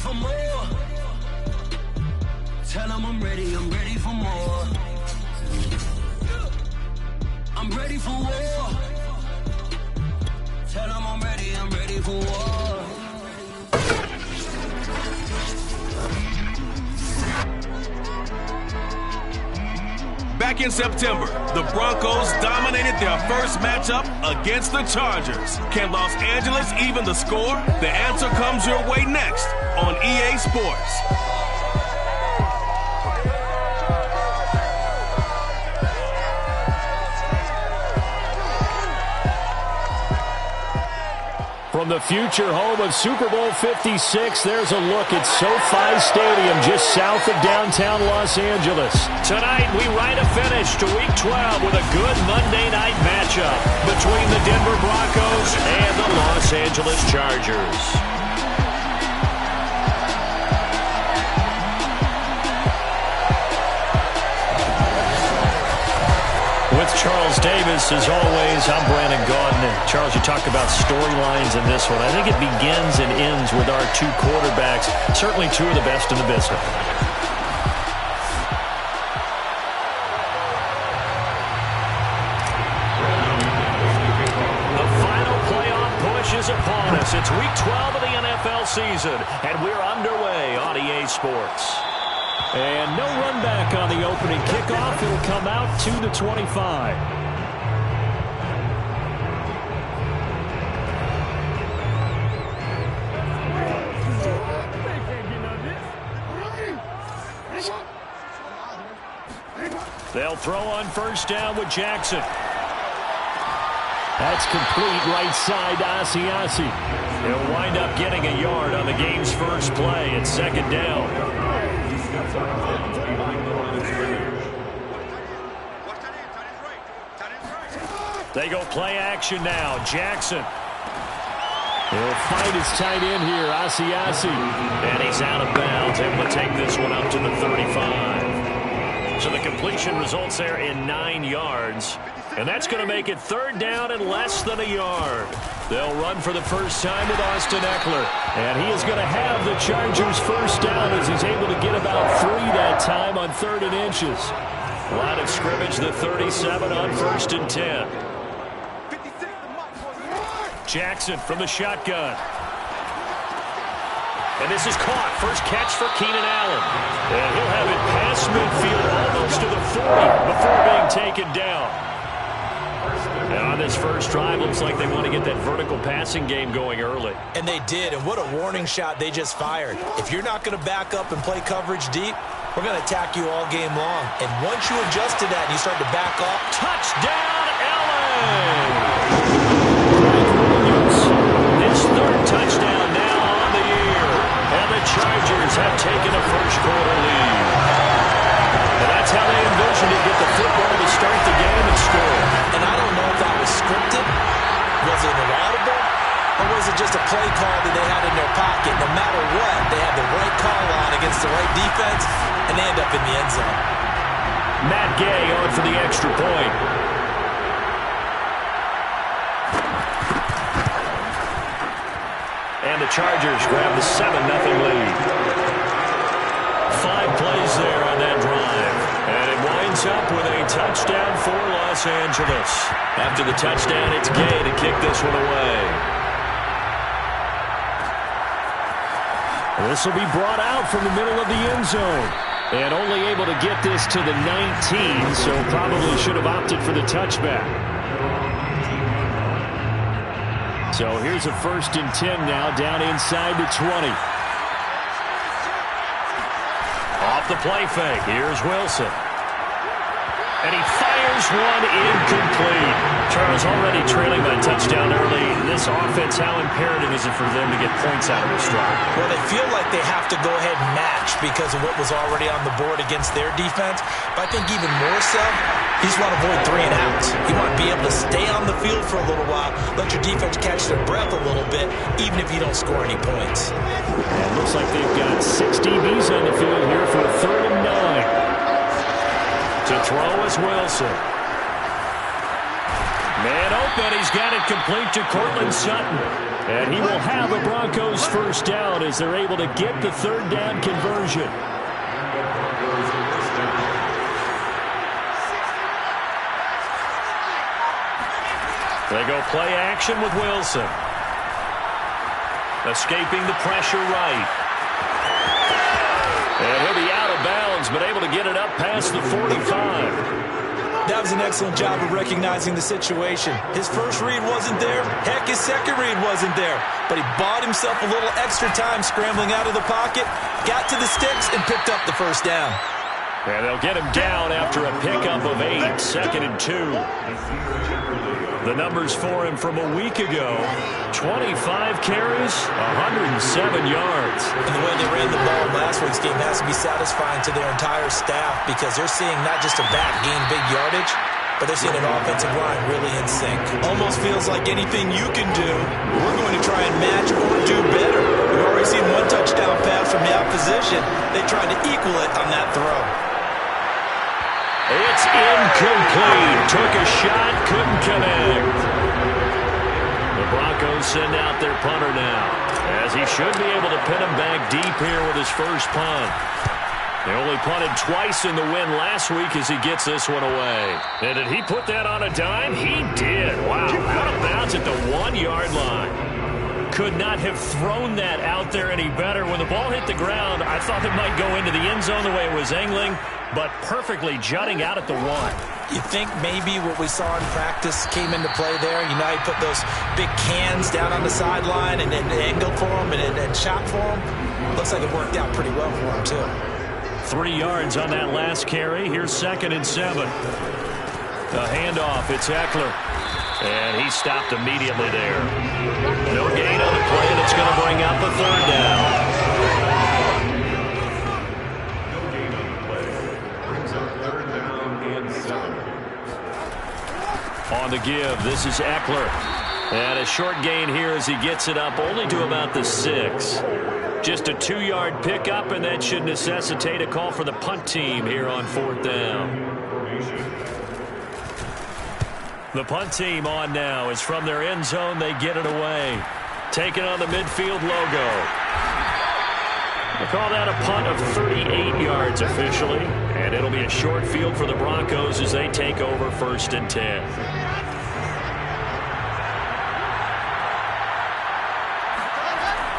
for more. Tell them I'm ready for more. I'm ready for war. Tell them I'm ready for war. Back in September, the Broncos dominated their first matchup against the Chargers. Can Los Angeles even the score? The answer comes your way next on EA Sports. From the future home of Super Bowl 56, there's a look at SoFi Stadium just south of downtown Los Angeles. Tonight, we write a finish to Week 12 with a good Monday night matchup between the Denver Broncos and the Los Angeles Chargers. With Charles Davis, as always, I'm Brandon Gaudin. Charles, you talked about storylines in this one. I think it begins and ends with our two quarterbacks, certainly two of the best in the business. The final playoff push is upon us. It's Week 12 of the NFL season, and we're underway on EA Sports. And no run back on the opening kickoff. It'll come out to the 25. They'll throw on first down with Jackson. That's complete right side to Asiasi. He'll wind up getting a yard on the game's first play at second down. They go play action now. Jackson. He'll fight his tight end here, Asiasi. And he's out of bounds, able to take this one up to the 35. So the completion results there in 9 yards. And that's going to make it third down and less than a yard. They'll run for the first time with Austin Eckler. And he is going to have the Chargers first down as he's able to get about 3 that time on 3rd and inches. Line of scrimmage, the 37 on 1st and 10. Jackson from the shotgun. And this is caught. First catch for Keenan Allen. And he'll have it past midfield almost to the 40 before being taken down. And on this first drive, looks like they want to get that vertical passing game going early. And they did, and what a warning shot they just fired. If you're not going to back up and play coverage deep, we're going to attack you all game long. And once you adjust to that and you start to back off. Touchdown, Allen! His third touchdown now on the year. And the Chargers have taken a first quarter lead. And that's how they envisioned to get the football to start the game and score. And I don't know if that was scripted. Was it audible? Or was it just a play call that they had in their pocket? No matter what, they had the right call on against the right defense, and they end up in the end zone. Matt Gay on for the extra point. And the Chargers grab the 7-0 lead. 5 plays there on that drive. And it winds up with a touchdown for Los Angeles. After the touchdown, it's Gay to kick this one away. This will be brought out from the middle of the end zone. And only able to get this to the 19, so probably should have opted for the touchback. So here's a 1st and 10 now, down inside the 20. Off the play fake, here's Wilson. And he fires one incomplete. Charles already trailing that touchdown early. This offense, how imperative is it for them to get points out of this drive? Well, they feel like they have to go ahead and match because of what was already on the board against their defense. But I think even more so, you just want to avoid 3 and outs. You want to be able to stay on the field for a little while, let your defense catch their breath a little bit, even if you don't score any points. And it looks like they've got 6 DBs on the field here for a 3rd and 9. To throw is Wilson. Man open, he's got it complete to Courtland Sutton. And he will have a Broncos first first down as they're able to get the third down conversion. They go play action with Wilson. Escaping the pressure right. And he'll be out of bounds, but able to get it up past the 45. That was an excellent job of recognizing the situation. His first read wasn't there. Heck, his second read wasn't there. But he bought himself a little extra time scrambling out of the pocket, got to the sticks, and picked up the first down. And they'll get him down after a pickup of 8, 2nd and 2. The numbers for him from a week ago: 25 carries, 107 yards. And the way they ran the ball in last week's game has to be satisfying to their entire staff, because they're seeing not just a back gain big yardage, but they're seeing an offensive line really in sync. Almost feels like anything you can do, we're going to try and match or do better. We've already seen one touchdown pass from the opposition. They tried to equal it on that throw. It's incomplete. Took a shot, couldn't connect. The Broncos send out their punter now, as he should be able to pin him back deep here with his first punt. They only punted twice in the win last week as he gets this one away. And did he put that on a dime? He did. Wow. Out of bounds at the 1-yard line. Could not have thrown that out there any better. When the ball hit the ground, I thought it might go into the end zone the way it was angling, but perfectly jutting out at the 1. You think maybe what we saw in practice came into play there? You know, he put those big cans down on the sideline and then angled for him and shot for him. Looks like it worked out pretty well for him, too. 3 yards on that last carry. Here's 2nd and 7. The handoff, it's Eckler. And he stopped immediately there. No gain on the play, and it's going to bring up a 3rd down. No gain on the play. Brings up 3rd down and 7. On the give, this is Eckler. And a short gain here as he gets it up only to about the 6. Just a 2-yard pickup, and that should necessitate a call for the punt team here on 4th down. The punt team on now is from their end zone. They get it away. Taking on the midfield logo. They call that a punt of 38 yards officially. And it'll be a short field for the Broncos as they take over 1st and 10.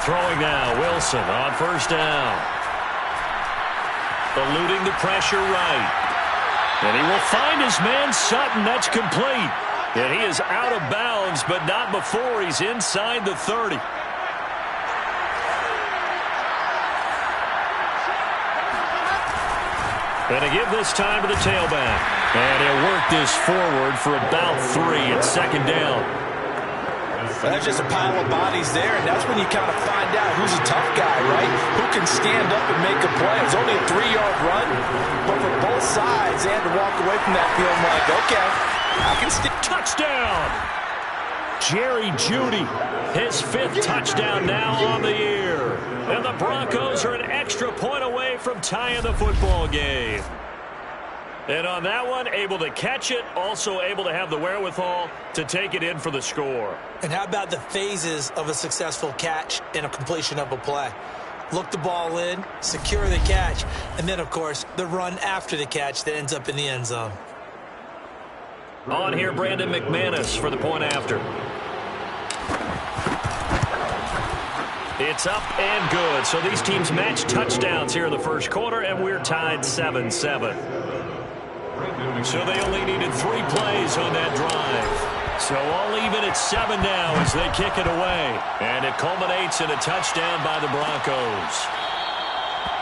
Throwing now, Wilson on 1st down. Eluding the pressure right. And he will find his man Sutton. That's complete. And he is out of bounds, but not before he's inside the 30. And to give this time to the tailback. And he'll work this forward for about 3 at 2nd down. That's just a pile of bodies there, and that's when you kind of find out who's a tough guy, right? Who can stand up and make a play. It was only a 3-yard run, but for both sides, they had to walk away from that feeling like, okay, I can stick. Touchdown! Jerry Jeudy, his 5th touchdown now on the year. And the Broncos are an extra point away from tying the football game. And on that one, able to catch it, also able to have the wherewithal to take it in for the score. And how about the phases of a successful catch and a completion of a play? Look the ball in, secure the catch, and then, of course, the run after the catch that ends up in the end zone. On here, Brandon McManus for the point after. It's up and good. So these teams match touchdowns here in the first quarter, and we're tied 7-7. So they only needed 3 plays on that drive. So all even at 7 now as they kick it away. And it culminates in a touchdown by the Broncos.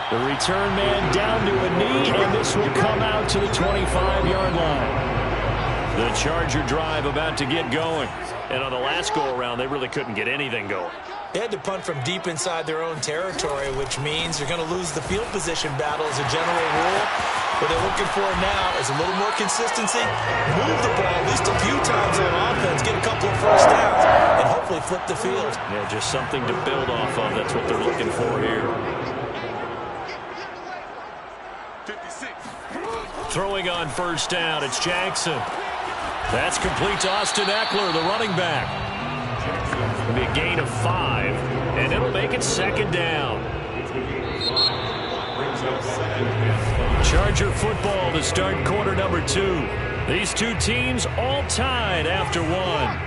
The return man down to a knee, and this will come out to the 25-yard line. The Charger drive about to get going. And on the last go-around, they really couldn't get anything going. They had to punt from deep inside their own territory, which means you're going to lose the field position battle as a general rule. What they're looking for now is a little more consistency, move the ball at least a few times on offense, get a couple of first downs, and hopefully flip the field. Yeah, just something to build off of. That's what they're looking for here. 56. Throwing on first down, it's Jackson. That's complete to Austin Eckler, the running back. It'll be a gain of 5. And it'll make it second down. Charger football to start quarter number 2. These two teams all tied after one.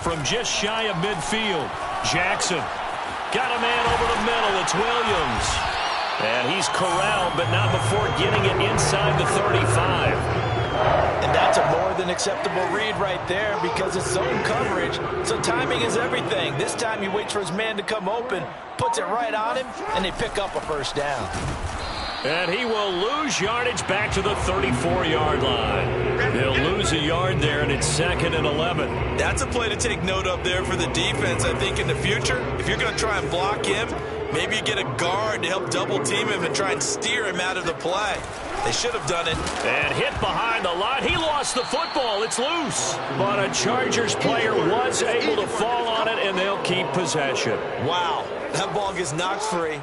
From just shy of midfield, Jackson got a man over the middle. It's Williams. And he's corralled, but not before getting it inside the 35. And that's a more than acceptable read right there because it's zone coverage, so timing is everything. This time he waits for his man to come open, puts it right on him, and they pick up a first down. And he will lose yardage back to the 34-yard line. He'll lose a yard there, and it's 2nd and 11. That's a play to take note of there for the defense, I think, in the future. If you're going to try and block him, maybe you get a guard to help double-team him and try and steer him out of the play. They should have done it. And hit behind the line. He lost the football. It's loose. But a Chargers player was able to fall on it, and they'll keep possession. Wow. That ball gets knocked free,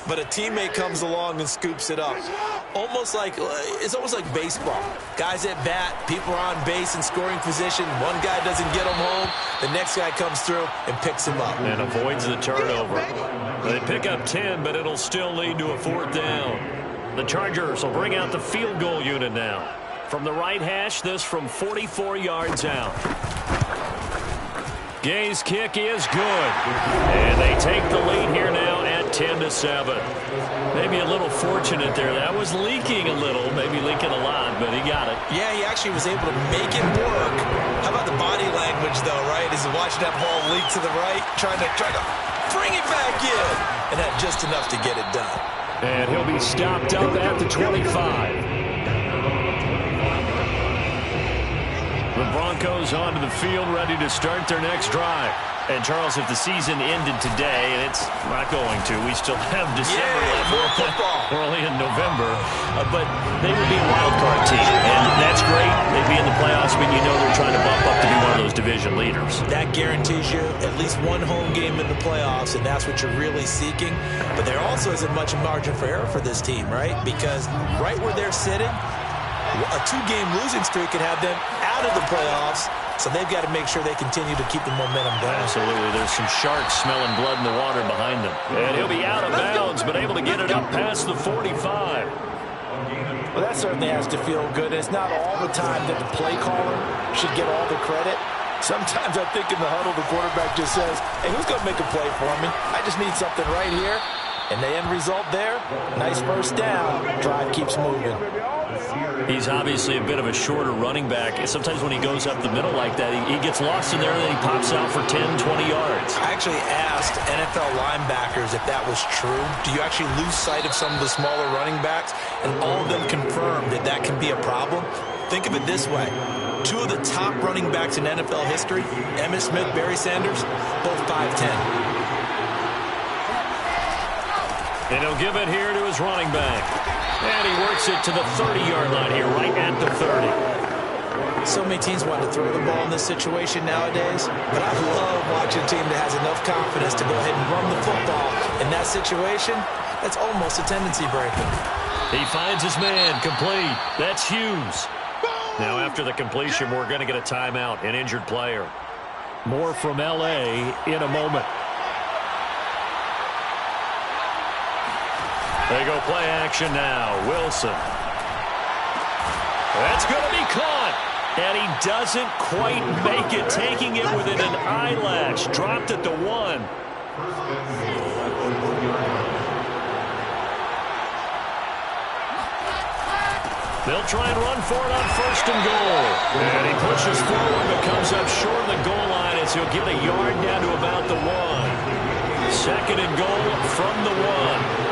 but a teammate comes along and scoops it up. It's almost like baseball. Guys at bat, people are on base in scoring position. One guy doesn't get him home. The next guy comes through and picks him up. And avoids the turnover. They pick up 10, but it'll still lead to a 4th down. The Chargers will bring out the field goal unit now. From the right hash, this from 44 yards out. Gay's kick is good. And they take the lead here now at 10-7. Maybe a little fortunate there. That was leaking a little, maybe leaking a lot, but he got it. Yeah, he actually was able to make it work. How about the body language, though, right? As he watched that ball leak to the right, trying to bring it back in. And had just enough to get it done. And he'll be stopped up at the 25. The Broncos onto the field, ready to start their next drive. And, Charles, if the season ended today, and it's not going to, we still have December left. More football. We're only in November. But they would be a wild card team, and that's great. They'd be in the playoffs, but you know they're trying to bump up to be one of those division leaders. That guarantees you at least one home game in the playoffs, and that's what you're really seeking. But there also isn't much margin for error for this team, right? Because right where they're sitting, a 2-game losing streak could have them out of the playoffs. So they've got to make sure they continue to keep the momentum going. Absolutely. There's some sharks smelling blood in the water behind them. And he'll be out of bounds, but able to get it up past the 45. Well, that certainly has to feel good. It's not all the time that the play caller should get all the credit. Sometimes I think in the huddle, the quarterback just says, hey, who's going to make a play for me? I just need something right here. And the end result there, nice first down. Drive keeps moving. He's obviously a bit of a shorter running back. Sometimes when he goes up the middle like that, he gets lost in there and then he pops out for 10, 20 yards. I actually asked NFL linebackers if that was true. Do you actually lose sight of some of the smaller running backs? And all of them confirmed that that can be a problem. Think of it this way. 2 of the top running backs in NFL history, Emmitt Smith, Barry Sanders, both 5'10". And he'll give it here to his running back. And he works it to the 30-yard line here, right at the 30. So many teams want to throw the ball in this situation nowadays, but I love watching a team that has enough confidence to go ahead and run the football. In that situation, that's almost a tendency breaker. He finds his man, complete. That's Hughes. Now after the completion, we're going to get a timeout, an injured player. More from L.A. in a moment. They go play action now. Wilson. That's going to be caught. And he doesn't quite make it, taking it within an eyelash. Dropped at the 1. They'll try and run for it on 1st and goal. And he pushes forward but comes up short of the goal line as he'll get a yard down to about the 1. 2nd and goal from the 1.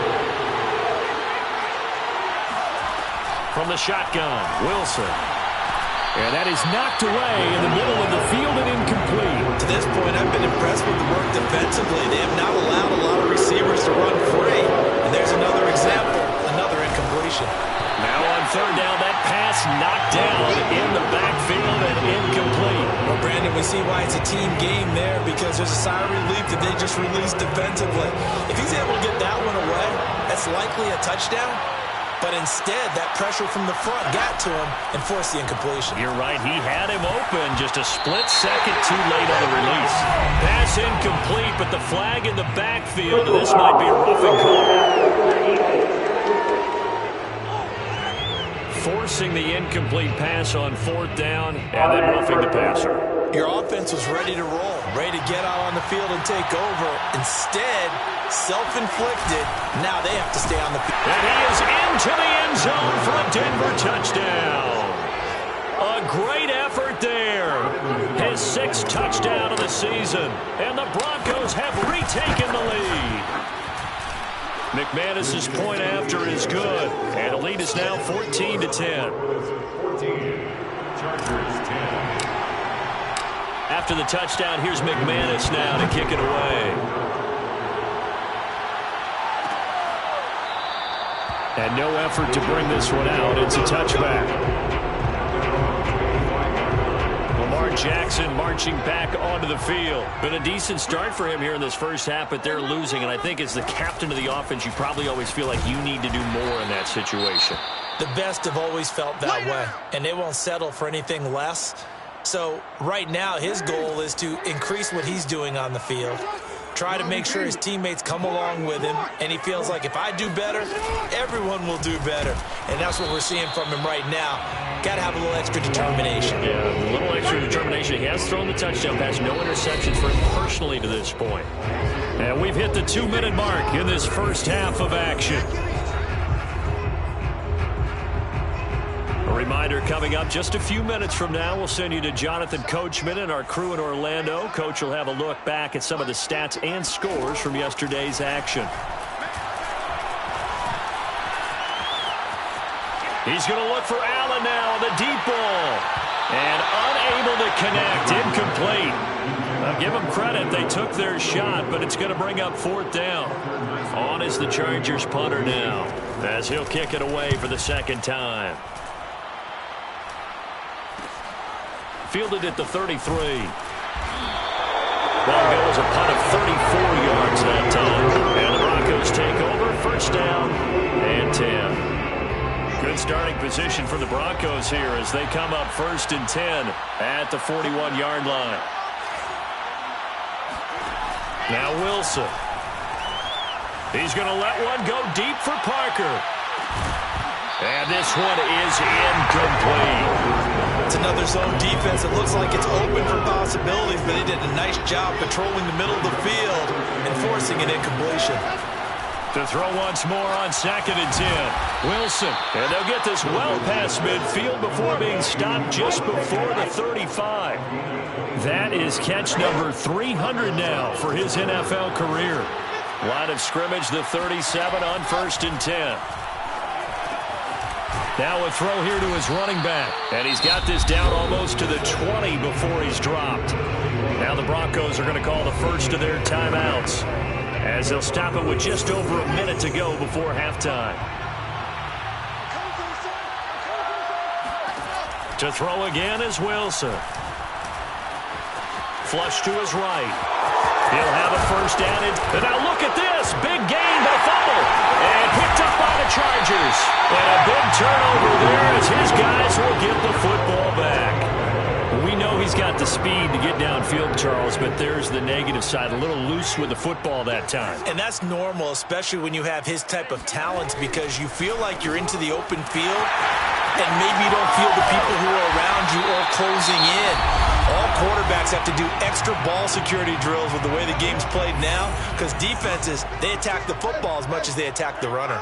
From the shotgun, Wilson. And that is knocked away in the middle of the field and incomplete. To this point, I've been impressed with the work defensively. They have not allowed a lot of receivers to run free. And there's another example, another incompletion. Now on 3rd down, that pass knocked down in the backfield and incomplete. Well, Brandon, we see why it's a team game there because there's a sigh of relief that they just released defensively. If he's able to get that one away, that's likely a touchdown. but instead that pressure from the front got to him and forced the incompletion. You're right. He had him open just a split second too late on the release. Pass incomplete, but the flag in the backfield, and this might be a roughing call. Forcing the incomplete pass on 4th down, and then roughing the passer. Your offense was ready to roll, ready to get out on the field and take over. Instead, self-inflicted. Now they have to stay on the field. And he is into the end zone for a Denver touchdown. A great effort there. His 6th touchdown of the season. And the Broncos have retaken the lead. McManus's point after is good. And the lead is now 14-10. After the touchdown, here's McManus now to kick it away. And no effort to bring this one out. It's a touchback. Lamar Jackson marching back onto the field. Been a decent start for him here in this first half, but they're losing. And I think as the captain of the offense, you probably always feel like you need to do more in that situation. The best have always felt that way, and they won't settle for anything less. So right now his goal is to increase what he's doing on the field, try to make sure his teammates come along with him, and he feels like if I do better, everyone will do better. And that's what we're seeing from him right now. Got to have a little extra determination. Yeah, a little extra determination. He has thrown the touchdown pass, no interceptions for him personally to this point. And we've hit the 2-minute mark in this first half of action. A reminder coming up just a few minutes from now, we'll send you to Jonathan Coachman and our crew in Orlando. Coach will have a look back at some of the stats and scores from yesterday's action. He's going to look for Allen now on the deep ball. And unable to connect, incomplete. I'll give them credit, they took their shot, but it's going to bring up 4th down. On is the Chargers punter now, as he'll kick it away for the 2nd time. Fielded at the 33. Ball goes a punt of 34 yards that time. And the Broncos take over. 1st down and 10. Good starting position for the Broncos here as they come up 1st and 10 at the 41-yard line. Now Wilson. He's going to let one go deep for Parker. And this one is incomplete. It's another zone defense. It looks like it's open for possibilities, but they did a nice job patrolling the middle of the field and forcing an incompletion. To throw once more on 2nd and 10. Wilson. And they'll get this well past midfield before being stopped just before the 35. That is catch number 300 now for his NFL career. Line of scrimmage, the 37 on 1st and 10. Now a throw here to his running back. And he's got this down almost to the 20 before he's dropped. Now the Broncos are going to call the first of their timeouts, as they'll stop it with just over a minute to go before halftime. To throw again is Wilson. Flush to his right. He'll have a 1st down. And now look at this. Big gain, but a fumble. And picked up by the Chargers. And a big turnover there as his guys will get the football back. We know he's got the speed to get downfield, Charles, but there's the negative side. A little loose with the football that time. And that's normal, especially when you have his type of talent, because you feel like you're into the open field and maybe you don't feel the people who are around you or closing in. All quarterbacks have to do extra ball security drills with the way the game's played now, because defenses, they attack the football as much as they attack the runner.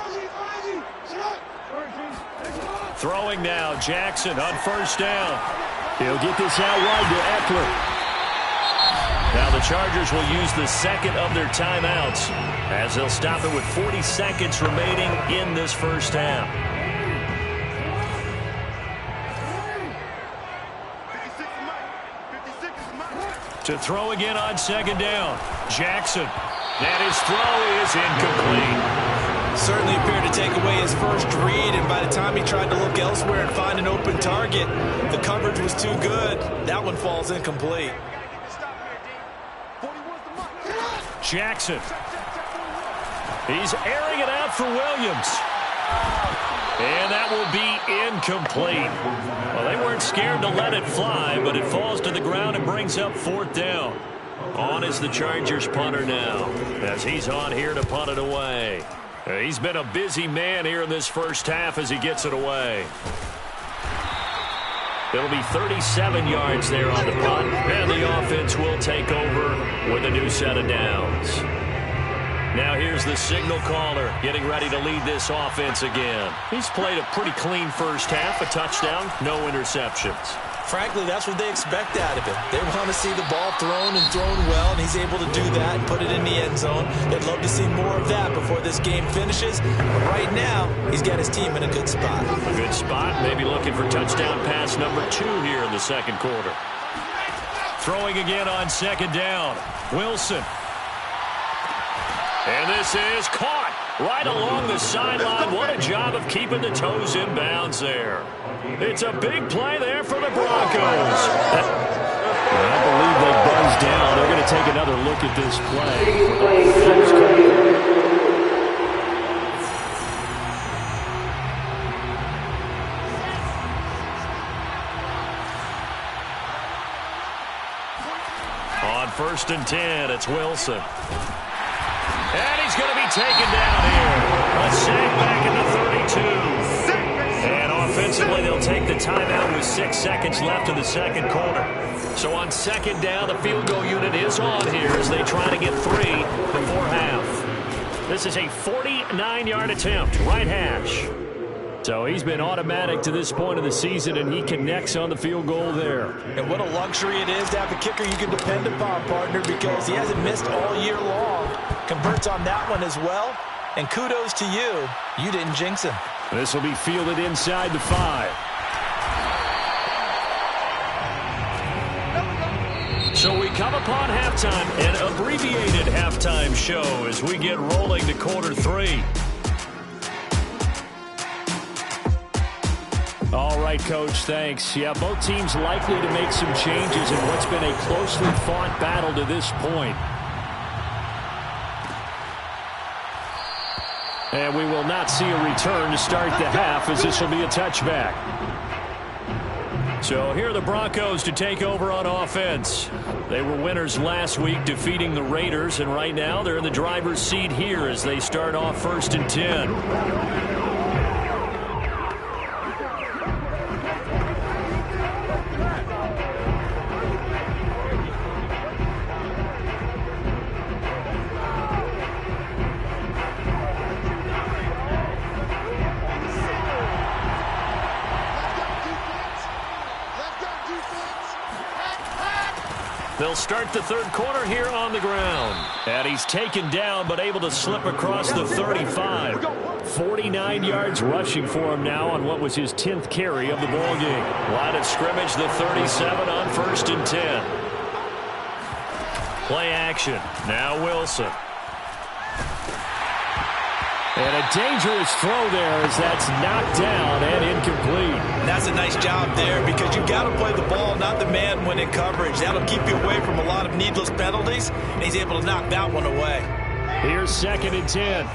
Throwing now, Jackson on 1st down. He'll get this out wide to Eckler. Now the Chargers will use the 2nd of their timeouts, as they'll stop it with 40 seconds remaining in this first half. To throw again on 2nd down. Jackson. And his throw is incomplete. Certainly appeared to take away his first read, and by the time he tried to look elsewhere and find an open target, the coverage was too good. That one falls incomplete. Jackson. He's airing it out for Williams. And that will be incomplete. Well, they weren't scared to let it fly, but it falls to the ground and brings up 4th down. On is the Chargers punter now, as he's on here to punt it away. He's been a busy man here in this first half as he gets it away. It'll be 37 yards there on the punt, and the offense will take over with a new set of downs. Now here's the signal caller getting ready to lead this offense again. He's played a pretty clean first half, a touchdown, no interceptions. Frankly, that's what they expect out of him. They want to see the ball thrown and thrown well, and he's able to do that and put it in the end zone. They'd love to see more of that before this game finishes. But right now, he's got his team in a good spot. A good spot, maybe looking for touchdown pass number 2 here in the second quarter. Throwing again on 2nd down. Wilson. And this is caught right along the sideline. What a job of keeping the toes in bounds there. It's a big play there for the Broncos. I believe they buzzed down. They're going to take another look at this play. On 1st and 10, it's Wilson. And he's going to be taken down here. A sack back in the 32. And offensively, they'll take the timeout with 6 seconds left in the second quarter. So on 2nd down, the field goal unit is on here as they try to get 3 before half. This is a 49-yard attempt, right hash. So he's been automatic to this point of the season, and he connects on the field goal there. And what a luxury it is to have a kicker you can depend upon, partner, because he hasn't missed all year long. Converts on that one as well. And kudos to you. You didn't jinx him. This will be fielded inside the 5. So we come upon halftime, an abbreviated halftime show as we get rolling to quarter 3. All right, Coach, thanks. Yeah, both teams likely to make some changes in what's been a closely fought battle to this point. And we will not see a return to start the half, as this will be a touchback. So here are the Broncos to take over on offense. They were winners last week, defeating the Raiders, and right now they're in the driver's seat here as they start off 1st and 10. They'll start the third quarter here on the ground. And he's taken down, but able to slip across the 35. 49 yards rushing for him now on what was his 10th carry of the ballgame. Line of scrimmage, the 37 on 1st and 10. Play action. Now Wilson. And a dangerous throw there as that's knocked down and incomplete. And that's a nice job there because you've got to play the ball, not the man when in coverage. That'll keep you away from a lot of needless penalties, and he's able to knock that one away. Here's 2nd and 10.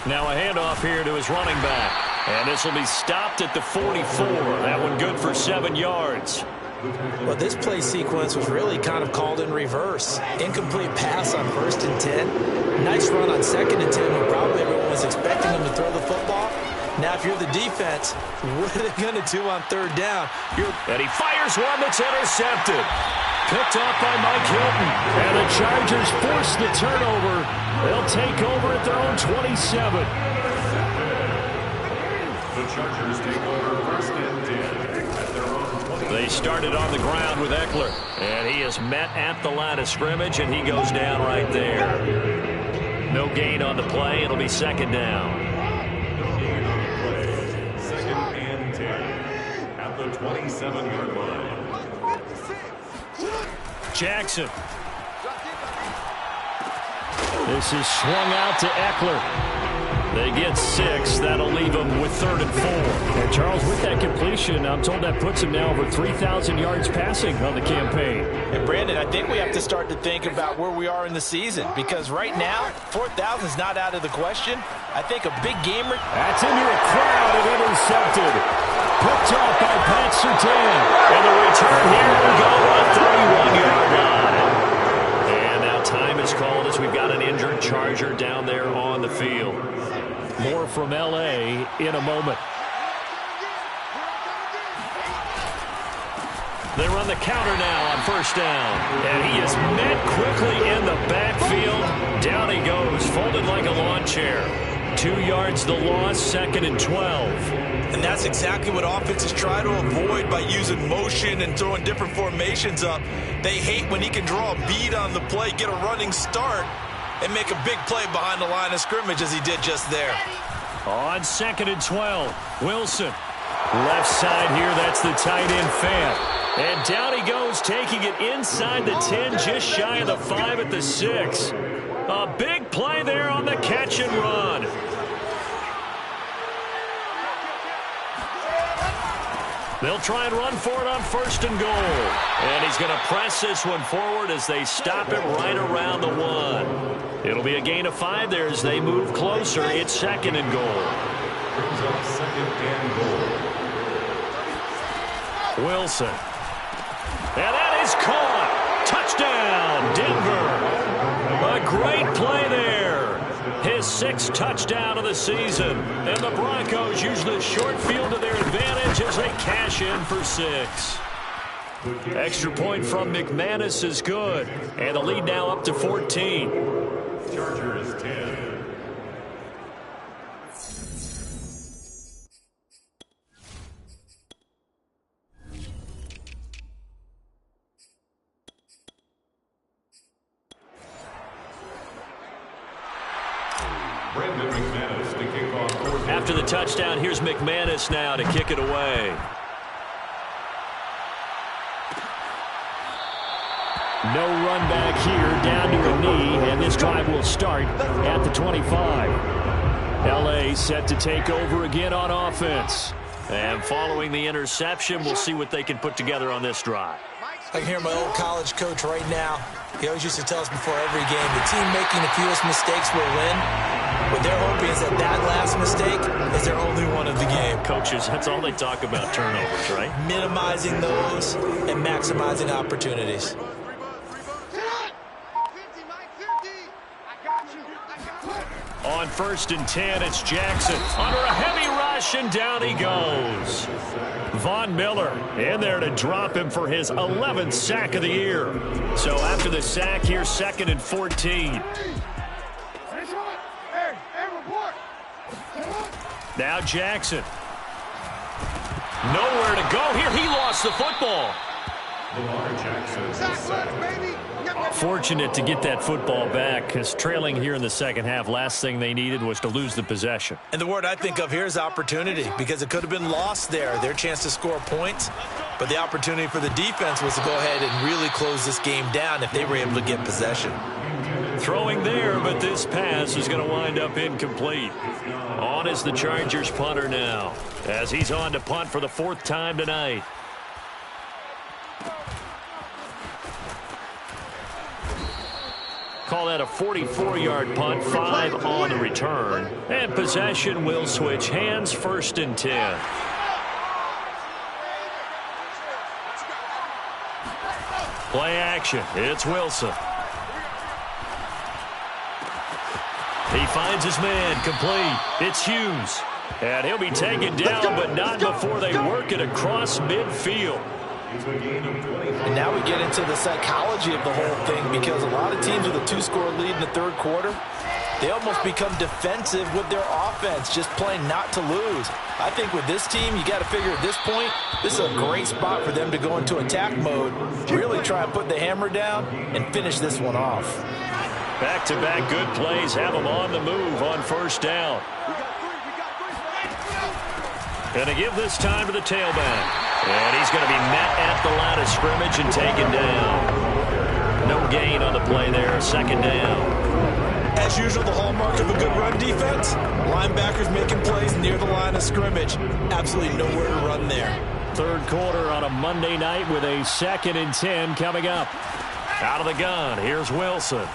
Now a handoff here to his running back. And this will be stopped at the 44. That one good for 7 yards. Well, this play sequence was really kind of called in reverse. Incomplete pass on 1st and 10. Nice run on 2nd and 10 when probably everyone was expecting him to throw the football. Now, if you're the defense, what are they going to do on 3rd down? And he fires one that's intercepted. Picked off by Mike Hilton. And the Chargers force the turnover. They'll take over at their own 27. The Chargers take over 1st and 10 at their own 20. They started on the ground with Eckler. And he is met at the line of scrimmage, and he goes down right there. No gain on the play. It'll be 2nd down. 2nd and 10 at the 27-yard line. Jackson. This is swung out to Eckler. They get 6. That'll leave them with 3rd and 4. And Charles, with that completion, I'm told that puts him now over 3,000 yards passing on the campaign. And Brandon, I think we have to start to think about where we are in the season, because right now, 4,000 is not out of the question. I think a big game. That's into a crowd and intercepted. Picked off by Pat Surtain. And the return here will go on 31-yard line. And now time is called as we've got an injured Charger down there on the field. More from L.A. in a moment. They run the counter now on 1st down. And he is met quickly in the backfield. Down he goes, folded like a lawn chair. 2 yards the loss, 2nd and 12. And that's exactly what offenses try to avoid by using motion and throwing different formations up. They hate when he can draw a bead on the play, get a running start, and make a big play behind the line of scrimmage as he did just there. On 2nd and 12, Wilson. Left side here, that's the tight end Fant. And down he goes, taking it inside the 10, just shy of the 5 at the 6. A big play there on the catch and run. They'll try and run for it on 1st and goal. And he's going to press this one forward as they stop it right around the 1. It'll be a gain of 5 there as they move closer. It's 2nd and goal. Brings up 2nd and goal. Wilson. And that is caught. Touchdown, Denver. A great play there. His 6th touchdown of the season. And the Broncos use the short field to their advantage as they cash in for 6. Extra point from McManus is good. And the lead now up to 14. Chargers 10. Brandon McManus to kick off. After the touchdown, here's McManus now to kick it away. No run back here, down to a knee, and this drive will start at the 25. L.A. set to take over again on offense. And following the interception, we'll see what they can put together on this drive. I can hear my old college coach right now. He always used to tell us before every game, the team making the fewest mistakes will win. What they're hoping is that last mistake is their only one of the game. Coaches, that's all they talk about, turnovers, right? Minimizing those and maximizing opportunities. On 1st and 10, it's Jackson under a heavy rush, and down he goes. Von Miller in there to drop him for his 11th sack of the year. So after the sack, here's 2nd and 14. Now Jackson. Nowhere to go here. He lost the football. Lamar Jackson sack. Fortunate to get that football back, because trailing here in the second half, last thing they needed was to lose the possession. And the word I think of here is opportunity, because it could have been lost there, their chance to score points. But the opportunity for the defense was to go ahead and really close this game down if they were able to get possession. Throwing there, but this pass is going to wind up incomplete. On is the Chargers punter now, as he's on to punt for the 4th time tonight. Call that a 44-yard punt, 5 on the return. And possession will switch hands, 1st and 10. Play action. It's Wilson. He finds his man, complete. It's Hughes. And he'll be taken down, but not before they work it across midfield. And now we get into the psychology of the whole thing, because a lot of teams with a 2-score lead in the 3rd quarter, they almost become defensive with their offense, just playing not to lose. I think with this team, you got to figure at this point, this is a great spot for them to go into attack mode, really try and put the hammer down and finish this one off. Back-to-back good plays have them on the move on 1st down. Going to give this time to the tailback. And he's going to be met at the line of scrimmage and taken down. No gain on the play there, 2nd down. As usual, the hallmark of a good run defense, linebackers making plays near the line of scrimmage. Absolutely nowhere to run there. Third quarter on a Monday night with a 2nd and 10 coming up. Out of the gun, here's Wilson.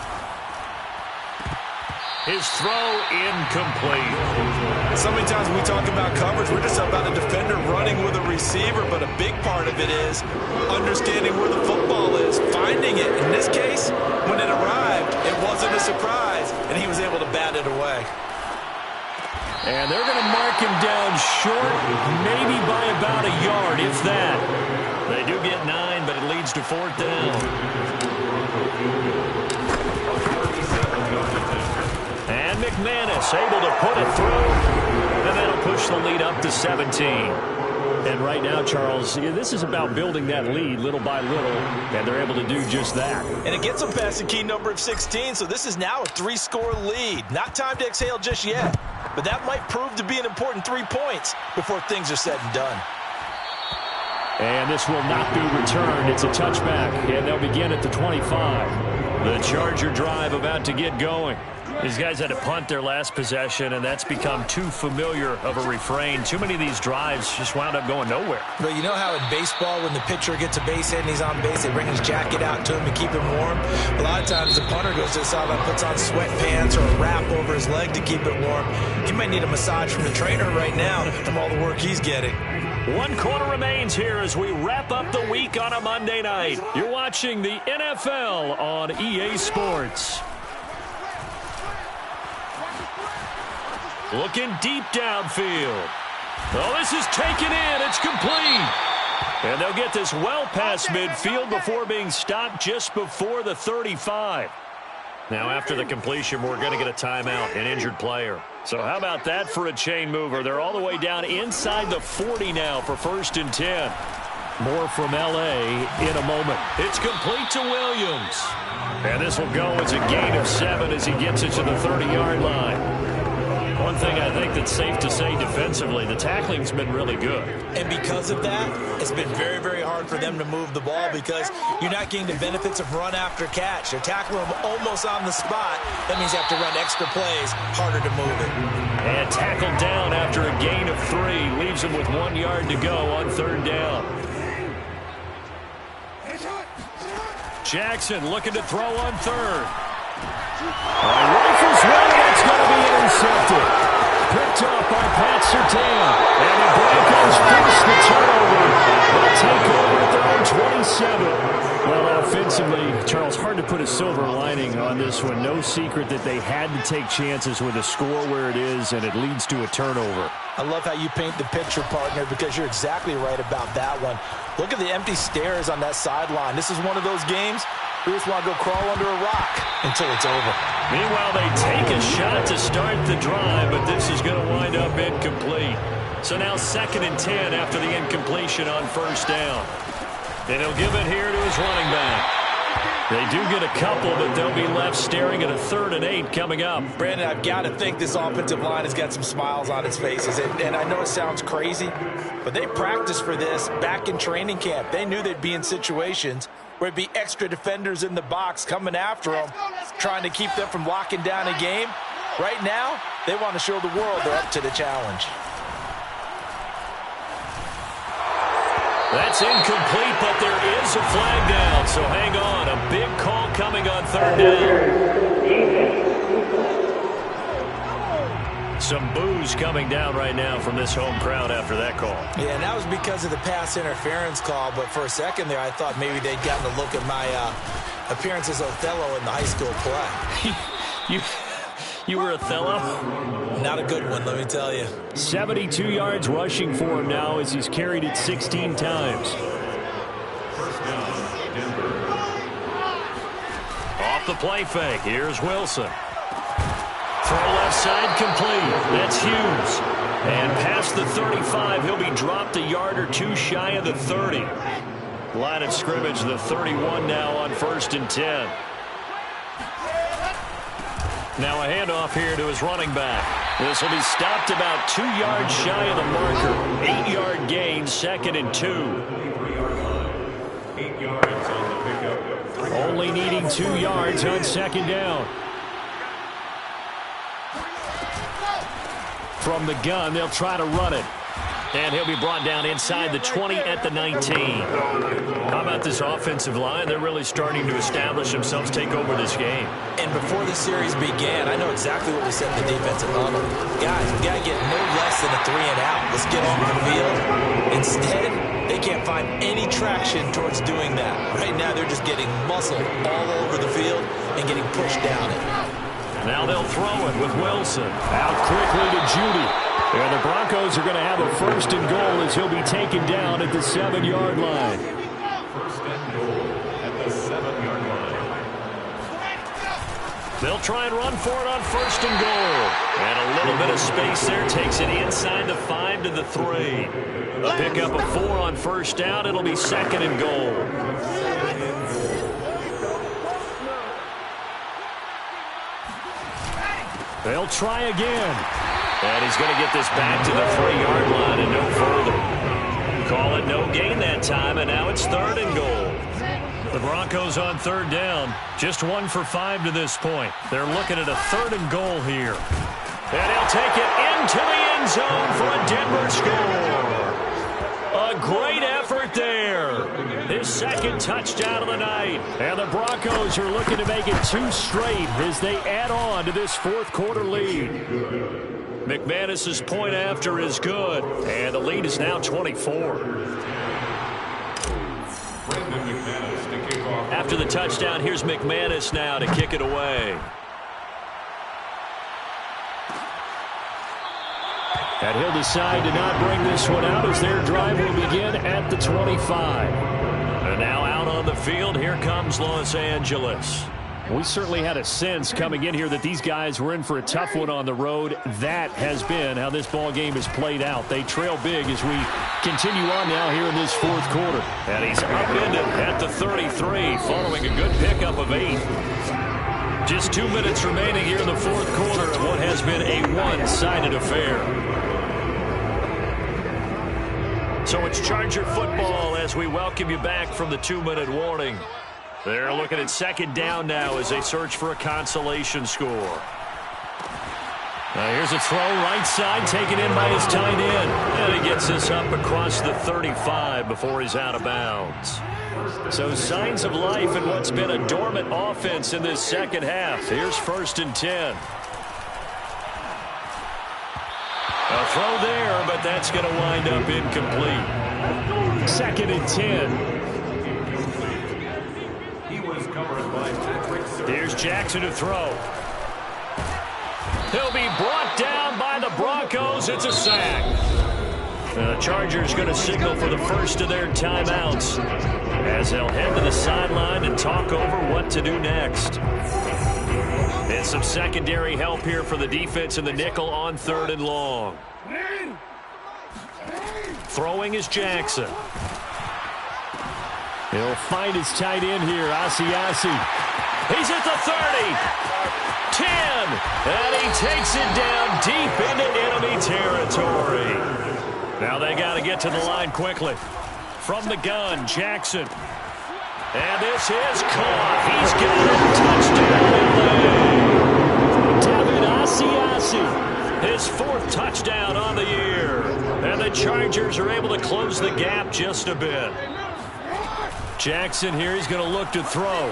His throw incomplete. So many times when we talk about coverage, we're just about a defender running with a receiver, but a big part of it is understanding where the football is, finding it. In this case, when it arrived, it wasn't a surprise, and he was able to bat it away. And they're going to mark him down short, maybe by about a yard, if that. They do get 9, but it leads to 4th down. And McManus able to put it through, and that'll push the lead up to 17. And right now, Charles, this is about building that lead little by little, and they're able to do just that. And it gets them past the key number of 16, so this is now a 3-score lead. Not time to exhale just yet, but that might prove to be an important 3 points before things are said and done. And this will not be returned. It's a touchback, and they'll begin at the 25. The Charger drive about to get going. These guys had to punt their last possession, and that's become too familiar of a refrain. Too many of these drives just wound up going nowhere. But you know how in baseball, when the pitcher gets a base hit and he's on base, they bring his jacket out to him to keep him warm? A lot of times the punter goes to the sideline, puts on sweatpants or a wrap over his leg to keep it warm. He might need a massage from the trainer right now from all the work he's getting. 1 quarter remains here as we wrap up the week on a Monday night. You're watching the NFL on EA Sports. Looking deep downfield. Oh, this is taken in. It's complete. And they'll get this well past midfield before being stopped just before the 35. Now, after the completion, we're going to get a timeout, an injured player. So how about that for a chain mover? They're all the way down inside the 40 now for 1st and 10. More from L.A. in a moment. It's complete to Williams. And this will go as a gain of 7 as he gets it to the 30-yard line. One thing I think that's safe to say defensively, the tackling's been really good. And because of that, it's been very, very hard for them to move the ball because you're not getting the benefits of run after catch. They're tackling them almost on the spot. That means you have to run extra plays, harder to move it. And tackled down after a gain of 3. Leaves him with 1 yard to go on 3rd down. Jackson looking to throw on 3rd. Rifles one, and it's going to be intercepted. Picked up by Pat Surtain. And the Broncos force the turnover. They'll take over at their own 27. Well, offensively, Charles, hard to put a silver lining on this one. No secret that they had to take chances with a score where it is, and it leads to a turnover. I love how you paint the picture, partner, because you're exactly right about that one. Look at the empty stares on that sideline. This is one of those games we just want to go crawl under a rock until it's over. Meanwhile, they take a shot to start the drive, but this is going to wind up incomplete. So now 2nd and 10 after the incompletion on 1st down. And he'll give it here to his running back. They do get a couple, but they'll be left staring at a 3rd and 8 coming up. Brandon, I've got to think this offensive line has got some smiles on its faces. And I know it sounds crazy, but they practiced for this back in training camp. They knew they'd be in situations where it'd be extra defenders in the box coming after them, trying to keep them from locking down a game. Right now, they want to show the world they're up to the challenge. That's incomplete, but there is a flag down, so hang on. A big call coming on 3rd down. Some boos coming down right now from this home crowd after that call. Yeah, and that was because of the pass interference call, but for a second there I thought maybe they'd gotten a look at my appearance as Othello in the high school play. You were Othello? Not a good one, let me tell you. 72 yards rushing for him now as he's carried it 16 times. Off the play fake, here's Wilson. Throw left side complete. That's Hughes. And past the 35, he'll be dropped a yard or 2 shy of the 30. Line of scrimmage, the 31 now on 1st and 10. Now a handoff here to his running back. This will be stopped about 2 yards shy of the marker. 8-yard gain, 2nd and 2. 8 yards on the pickup. Only needing 2 yards on 2nd down. from the gun. They'll try to run it. And he'll be brought down inside the 20 at the 19. How about this offensive line? They're really starting to establish themselves, take over this game. And before the series began, I know exactly what we said in the defensive huddle. Guys, we got to get no less than a 3-and-out. Let's get off the field. Instead, they can't find any traction towards doing that. Right now, they're just getting muscled all over the field and getting pushed down it. Now they'll throw it with Wilson. Out quickly to Judy. And the Broncos are going to have a 1st and goal as he'll be taken down at the 7-yard line. 1st and goal at the 7-yard line. They'll try and run for it on 1st and goal. And a little bit of space there takes it inside the 5 to the 3. A pickup of 4 on 1st down. It'll be 2nd and goal. They'll try again. And he's going to get this back to the 3-yard line and no further. Call it no gain that time, and now it's 3rd and goal. The Broncos on 3rd down. Just 1 for 5 to this point. They're looking at a 3rd and goal here. And he'll take it into the end zone for a Denver score. A great effort there. His 2nd touchdown of the night. And the Broncos are looking to make it 2 straight as they add on to this 4th quarter lead. McManus's point after is good, and the lead is now 24. After the touchdown, here's McManus now to kick it away. And he'll decide to not bring this one out as their drive will begin at the 25. And now out on the field, here comes Los Angeles. We certainly had a sense coming in here that these guys were in for a tough one on the road. That has been how this ball game has played out. They trail big as we continue on now here in this 4th quarter. And he's upended at the 33 following a good pickup of 8. Just 2 minutes remaining here in the 4th quarter of what has been a one-sided affair. So it's Charger football as we welcome you back from the 2-minute warning. They're looking at 2nd down now as they search for a consolation score. Now here's a throw right side taken in by his tight end. And he gets this up across the 35 before he's out of bounds. So signs of life in what's been a dormant offense in this 2nd half. Here's 1st and 10. A throw there, but that's going to wind up incomplete. 2nd and 10. Here's Jackson to throw. He'll be brought down by the Broncos. It's a sack. The Chargers going to signal for the first of their timeouts as they'll head to the sideline and talk over what to do next. And some secondary help here for the defense in the nickel on 3rd and long. Throwing is Jackson. He'll find his tight end here, Asiasi. He's at the 30, 10, and he takes it down deep into enemy territory. Now they got to get to the line quickly. From the gun, Jackson. And this is caught. He's got a touchdown. Devin Asiasi, his 4th touchdown on the year. And the Chargers are able to close the gap just a bit. Jackson here, he's going to look to throw.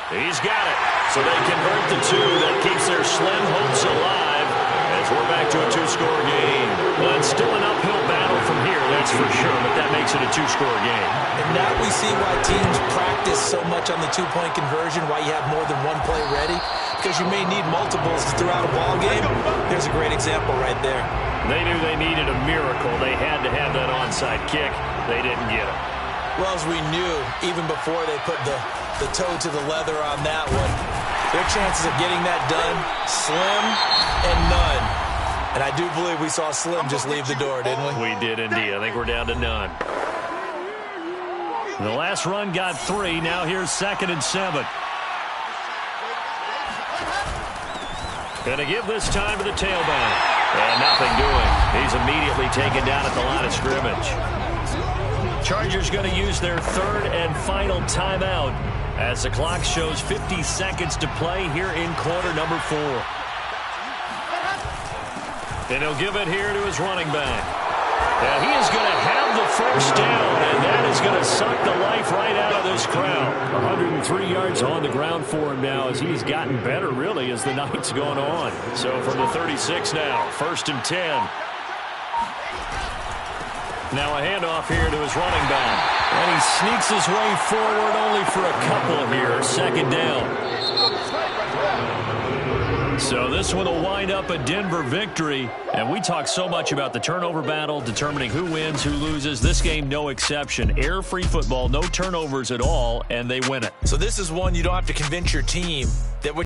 He's got it. So they convert the 2. That keeps their slim hopes alive as we're back to a 2-score game. Well, it's still an uphill battle from here, that's for sure, but that makes it a 2-score game. And now we see why teams practice so much on the 2-point conversion, why you have more than one play ready, because you may need multiples throughout a ball game. There's a great example right there. They knew they needed a miracle. They had to have that onside kick. They didn't get it. Well, as we knew, even before they put the toe to the leather on that one, their chances of getting that done, slim and none. And I do believe we saw Slim just leave the door, didn't we? We did indeed. I think we're down to none. The last run got 3. Now here's 2nd and 7. Going to give this time to the tailback. And nothing doing. He's immediately taken down at the line of scrimmage. Chargers going to use their 3rd and final timeout as the clock shows 50 seconds to play here in quarter number 4. And he'll give it here to his running back. And he is going to have the first down, and that is going to suck the life right out of this crowd. 103 yards on the ground for him now as he's gotten better, really, as the night's gone on. So from the 36 now, 1st and 10. Now a handoff here to his running back. And he sneaks his way forward only for a couple here. 2nd down. So this one will wind up a Denver victory. And we talk so much about the turnover battle, determining who wins, who loses. This game, no exception. Air-free football, no turnovers at all, and they win it. So this is one you don't have to convince your team